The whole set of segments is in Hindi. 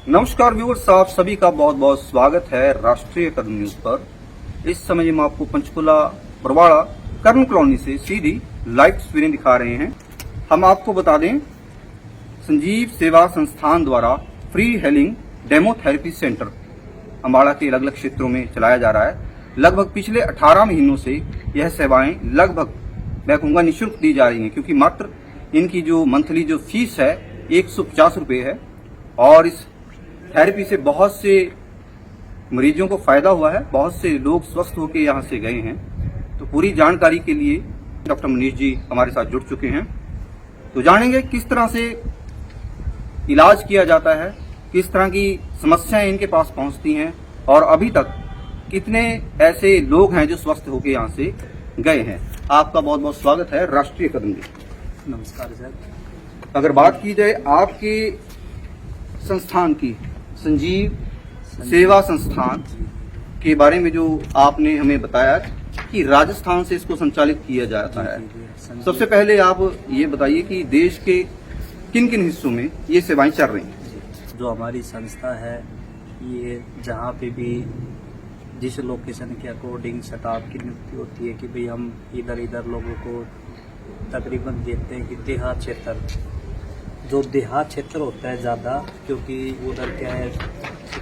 नमस्कार व्यूअर्स, आप सभी का बहुत बहुत स्वागत है राष्ट्रीय कदम न्यूज पर। इस समय हम आपको पंचकुला बरवाड़ा कर्ण कॉलोनी से सीधी लाइव तस्वीरें दिखा रहे हैं। हम आपको बता दें, संजीव सेवा संस्थान द्वारा फ्री हेलिंग डेमोथेरेपी सेंटर अम्बाड़ा के अलग अलग क्षेत्रों में चलाया जा रहा है। लगभग पिछले 18 महीनों से यह सेवाएं लगभग मैं कहूँगा निःशुल्क दी जा रही हैं, क्योंकि मात्र इनकी जो मंथली जो फीस है 150 रुपये है और इस थेरेपी से बहुत से मरीजों को फायदा हुआ है, बहुत से लोग स्वस्थ होकर यहाँ से गए हैं। तो पूरी जानकारी के लिए डॉक्टर मनीष जी हमारे साथ जुड़ चुके हैं। तो जानेंगे किस तरह से इलाज किया जाता है, किस तरह की समस्याएं इनके पास पहुंचती हैं और अभी तक कितने ऐसे लोग हैं जो स्वस्थ होकर यहाँ से गए हैं। आपका बहुत बहुत स्वागत है राष्ट्रीय कदम न्यूज। नमस्कार सर। अगर बात की जाए आपके संस्थान की, संजीव सेवा संस्थान के बारे में, जो आपने हमें बताया कि राजस्थान से इसको संचालित किया जाता है, सबसे पहले आप ये बताइए कि देश के किन किन हिस्सों में ये सेवाएं चल रही हैं। जो हमारी संस्था है, ये जहाँ पे भी जिस लोकेशन के अकॉर्डिंग स्टाफ की नियुक्ति होती है कि भाई हम इधर इधर लोगों को तकरीबन देखते हैं कि देहात क्षेत्र, जो देहात क्षेत्र होता है ज़्यादा, क्योंकि उधर क्या है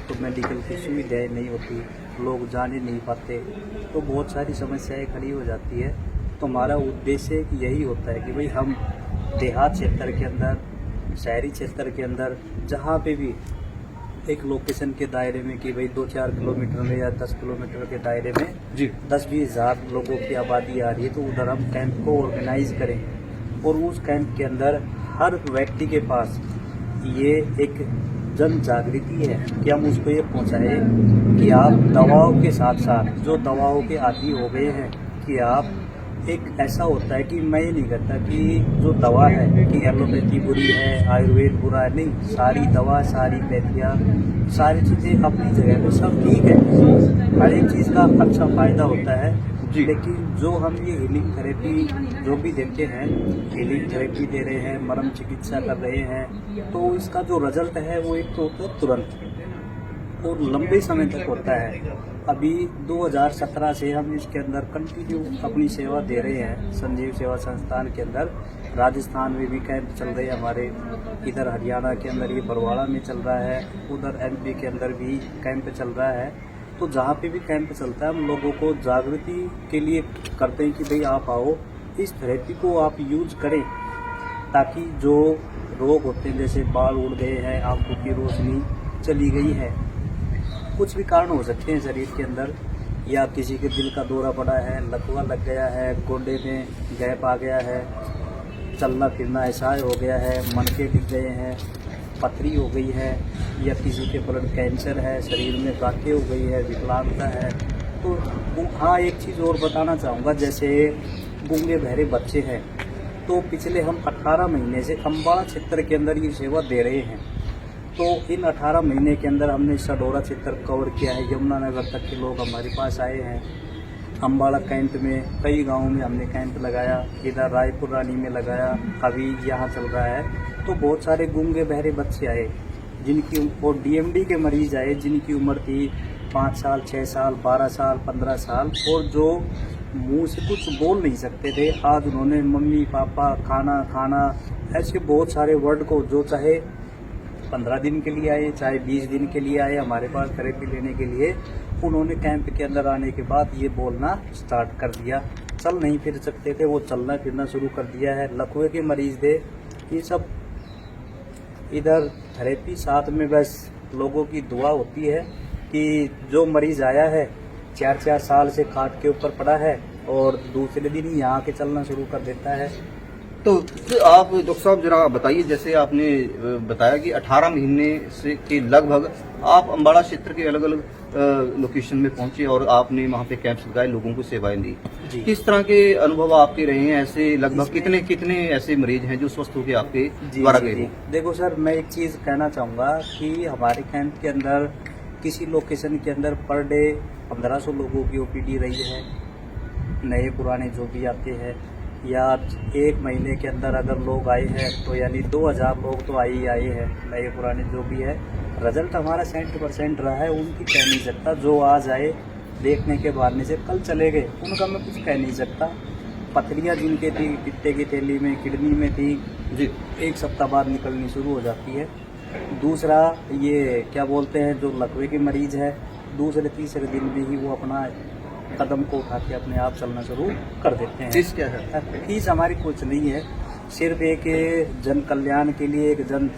तो मेडिकल की सुविधाएँ नहीं होती, लोग जान ही नहीं पाते, तो बहुत सारी समस्याएं खड़ी हो जाती है। तो हमारा उद्देश्य यही होता है कि भाई हम देहात क्षेत्र के अंदर, शहरी क्षेत्र के अंदर, जहाँ पे भी एक लोकेशन के दायरे में कि भाई 2-4 किलोमीटर में या 10 किलोमीटर के दायरे में जी 10-20 हज़ार लोगों की आबादी आ रही है, तो उधर हम कैंप को ऑर्गेनाइज करें और उस कैंप के अंदर हर व्यक्ति के पास ये एक जन जागृति है कि हम उसको ये पहुंचाएं कि आप दवाओं के साथ साथ जो दवाओं के आदी हो गए हैं, कि आप एक ऐसा होता है कि मैं ये नहीं करता कि जो दवा है कि एलोपैथी बुरी है, आयुर्वेद बुरा है, नहीं, सारी दवा, सारी पैथियाँ, सारी चीज़ें अपनी जगह पे सब ठीक है, हर एक चीज़ का अच्छा फायदा होता है। लेकिन जो हम ये हीलिंग थेरेपी जो भी देते हैं, हीलिंग थेरेपी दे रहे हैं, मरम चिकित्सा कर रहे हैं, तो इसका जो रिजल्ट है वो एक तो होता है तुरंत और लंबे समय तक होता है। अभी 2017 से हम इसके अंदर कंटिन्यू अपनी सेवा दे रहे हैं। संजीव सेवा संस्थान के अंदर राजस्थान में भी कैंप चल रहे हैं हमारे, इधर हरियाणा के अंदर ये बरवाड़ा में चल रहा है, उधर MP के अंदर भी कैंप चल रहा है। तो जहाँ पे भी कैंप चलता है हम लोगों को जागृति के लिए करते हैं कि भाई आप आओ, इस थेरेपी को आप यूज करें, ताकि जो रोग होते हैं जैसे बाल उड़ गए हैं, आंखों की रोशनी चली गई है, कुछ भी कारण हो सकते हैं शरीर के अंदर, या किसी के दिल का दौरा पड़ा है, लकवा लग गया है, गोडे में गैप आ गया है, चलना फिरना असहाय हो गया है, मनके टिक गए हैं, पथरी हो गई है, या किसी के ब्लड कैंसर है, शरीर में गांठें हो गई है, विकलांगता है। तो हाँ, एक चीज़ और बताना चाहूँगा, जैसे गूंगे बहरे बच्चे हैं, तो पिछले हम 18 महीने से अम्बाड़ा क्षेत्र के अंदर ये सेवा दे रहे हैं। तो इन 18 महीने के अंदर हमने सडोरा क्षेत्र कवर किया है, यमुनानगर तक के लोग हमारे पास आए हैं। अम्बाड़ा कैंप में कई गाँवों में हमने कैंप लगाया, इधर रायपुर रानी में लगाया, अभी यहाँ चल रहा है। तो बहुत सारे गूंगे बहरे बच्चे आए, जिनकी और DMD के मरीज आए, जिनकी उम्र थी 5 साल, 6 साल, 12 साल, 15 साल, और जो मुंह से कुछ बोल नहीं सकते थे, आज उन्होंने मम्मी पापा खाना खाना ऐसे बहुत सारे वर्ड को, जो चाहे 15 दिन के लिए आए, चाहे 20 दिन के लिए आए हमारे पास थेरेपी लेने के लिए, उन्होंने कैंप के अंदर आने के बाद ये बोलना स्टार्ट कर दिया। चल नहीं फिर सकते थे, वो चलना फिरना शुरू कर दिया है। लकवे के मरीज थे, ये सब इधर थेरेपी साथ में, बस लोगों की दुआ होती है कि जो मरीज आया है 4-4 साल से खाट के ऊपर पड़ा है और दूसरे दिन ही यहाँ के चलना शुरू कर देता है। तो आप डॉक्टर साहब जरा बताइए, जैसे आपने बताया कि 18 महीने से के लगभग आप अम्बाड़ा क्षेत्र के अलग अलग लोकेशन में पहुंचे और आपने वहां पे कैंप्स लगाए, लोगों को सेवाएं दी। किस तरह के अनुभव आपके रहे हैं? ऐसे लगभग कितने कितने ऐसे मरीज हैं जो स्वस्थ होकर आपके द्वारा गए? देखो सर, मैं एक चीज़ कहना चाहूँगा कि हमारे कैंप के अंदर किसी लोकेशन के अंदर पर डे 1500 लोगों की OPD रही है, नए पुराने जो भी आते हैं, या 1 महीने के अंदर अगर लोग आए हैं तो यानी 2000 लोग तो आए ही आए हैं, नए पुराने जो भी है। रिजल्ट हमारा 70% रहा है, उनकी कह नहीं सकता। जो आज आए देखने के बहाने से कल चले गए, उनका मैं कुछ कह नहीं सकता। पथरियाँ जिनके थी पित्ते की थैली में, किडनी में थी जी, 1 सप्ताह बाद निकलनी शुरू हो जाती है। दूसरा ये क्या बोलते हैं, जो लकवे के मरीज है, दूसरे तीसरे दिन में ही वो अपना कदम को उठा के अपने आप चलना शुरू कर देते हैं। फीस क्या है? फीस हमारी कुछ नहीं है, सिर्फ एक जन कल्याण के लिए एक जन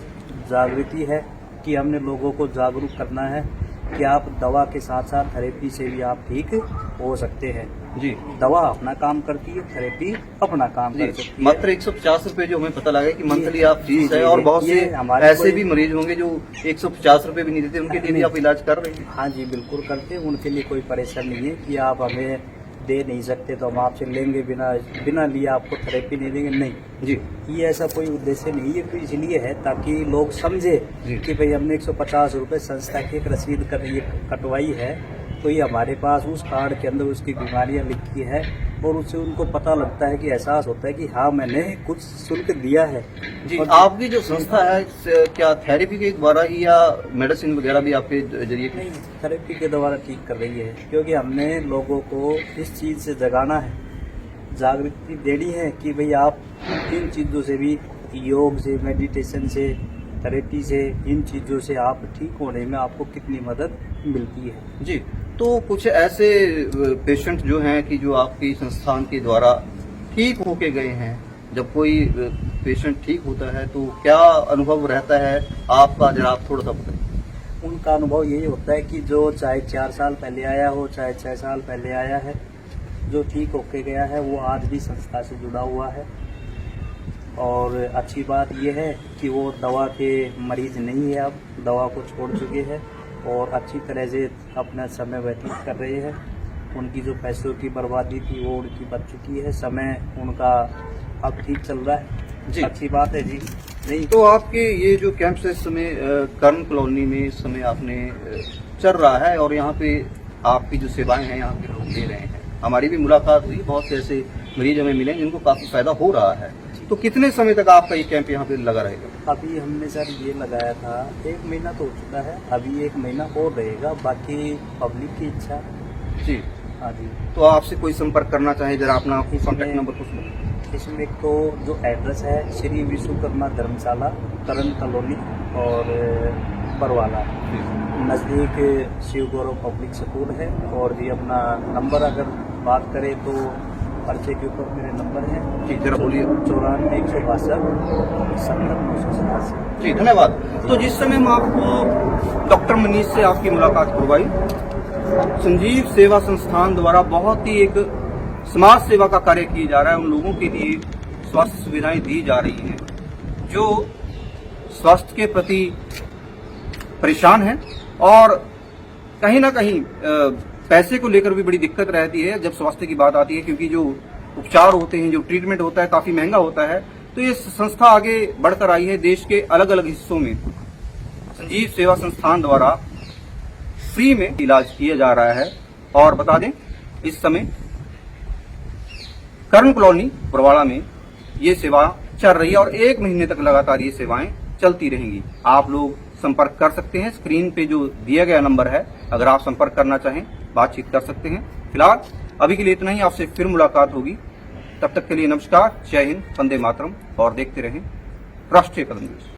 जागृति है कि हमने लोगों को जागरूक करना है कि आप दवा के साथ साथ थेरेपी से भी आप ठीक हो सकते हैं। जी, दवा अपना काम करती है, थेरेपी अपना काम कर सकती है। मात्र 150 रुपए जो हमें पता लगा कि मंथली आप फीस जी, है, और जी, बहुत ये से हमारे ऐसे कोई- भी मरीज होंगे जो 150 रुपए भी नहीं देते, उनके लिए भी आप इलाज कर रहे हैं। हाँ जी, बिल्कुल करते हैं। उनके लिए कोई परेशानी नहीं है कि आप हमें दे नहीं सकते तो हम आपसे लेंगे, बिना लिए आपको थेरेपी नहीं देंगे, नहीं। जी, ये ऐसा कोई उद्देश्य नहीं है। तो इसलिए है ताकि लोग समझे जी। कि भाई हमने 150 रुपये संस्था की एक रसीद ये कटवाई है, तो ये हमारे पास उस कार्ड के अंदर उसकी बीमारियां लिखी है, और उससे उनको पता लगता है कि एहसास होता है कि हाँ मैंने कुछ शुल्क दिया है। जी। और आपकी जो संस्था है क्या थेरेपी के द्वारा ही या मेडिसिन वगैरह भी आपके जरिए? नहीं, थेरेपी के द्वारा ठीक कर रही है, क्योंकि हमने लोगों को इस चीज़ से जगाना है, जागृति देनी है कि भाई आप इन चीज़ों से भी, योग से, मेडिटेशन से, थेरेपी से, इन चीज़ों से आप ठीक होने में आपको कितनी मदद मिलती है। जी, तो कुछ ऐसे पेशेंट जो हैं कि जो आपकी संस्थान के द्वारा ठीक होके गए हैं, जब कोई पेशेंट ठीक होता है तो क्या अनुभव रहता है आपका, जरा आप थोड़ा सा बताइए। उनका अनुभव यही होता है कि जो चाहे 4 साल पहले आया हो, चाहे 6 साल पहले आया है, जो ठीक होके गया है वो आज भी संस्था से जुड़ा हुआ है। और अच्छी बात यह है कि वो दवा के मरीज नहीं है, अब दवा को छोड़ चुके हैं और अच्छी तरह से अपना समय व्यतीत कर रहे हैं। उनकी जो पैसों की बर्बादी थी वो उनकी बच चुकी है, समय उनका अब ठीक चल रहा है जी। अच्छी बात है जी। नहीं तो आपके ये जो कैंप इस समय कर्ण कॉलोनी में इस समय आपने चल रहा है, और यहाँ पे आपकी जो सेवाएं हैं यहाँ पे लोग ले रहे हैं। हमारी भी मुलाकात हुई, बहुत से ऐसे मरीज हमें मिले जिनको काफी फायदा हो रहा है। तो कितने समय तक आपका ये कैंप यहाँ पे लगा रहेगा? अभी हमने सर ये लगाया था 1 महीना तो हो चुका है, अभी 1 महीना और रहेगा, बाकी पब्लिक की इच्छा। जी, हाँ जी। तो आपसे कोई संपर्क करना चाहे, जरा अपना कॉन्टैक्ट नंबर कुछ बताइए। इसमें तो जो एड्रेस है श्री विश्वकर्मा धर्मशाला, करण कॉलोनी और बरवाला, नज़दीक शिव गौरव पब्लिक स्कूल है। और जी अपना नंबर अगर बात करें तो पर्चे के ऊपर मेरे नंबर है जी, जरा बोलिए। 94 162 70 987। जी, धन्यवाद। तो जिस समय मैं आपको डॉक्टर मनीष से आपकी मुलाकात करवाई, संजीव सेवा संस्थान द्वारा बहुत ही एक समाज सेवा का कार्य किया जा रहा है। उन लोगों के लिए स्वास्थ्य सुविधाएं दी जा रही हैं जो स्वास्थ्य के प्रति परेशान हैं, और कहीं ना कहीं पैसे को लेकर भी बड़ी दिक्कत रहती है जब स्वास्थ्य की बात आती है, क्योंकि जो उपचार होते हैं, जो ट्रीटमेंट होता है, काफी महंगा होता है। तो ये संस्था आगे बढ़कर आई है। देश के अलग अलग हिस्सों में संजीव सेवा संस्थान द्वारा फ्री में इलाज किया जा रहा है। और बता दें, इस समय कर्ण कॉलोनी बरवाड़ा में ये सेवा चल रही है, और 1 महीने तक लगातार ये सेवाएं चलती रहेंगी। आप लोग संपर्क कर सकते हैं, स्क्रीन पे जो दिया गया नंबर है, अगर आप संपर्क करना चाहें बातचीत कर सकते हैं। फिलहाल अभी के लिए इतना ही, आपसे फिर मुलाकात होगी। तब तक के लिए नमस्कार, जय हिंद, वंदे मातरम, और देखते रहें राष्ट्रीय कदम न्यूज।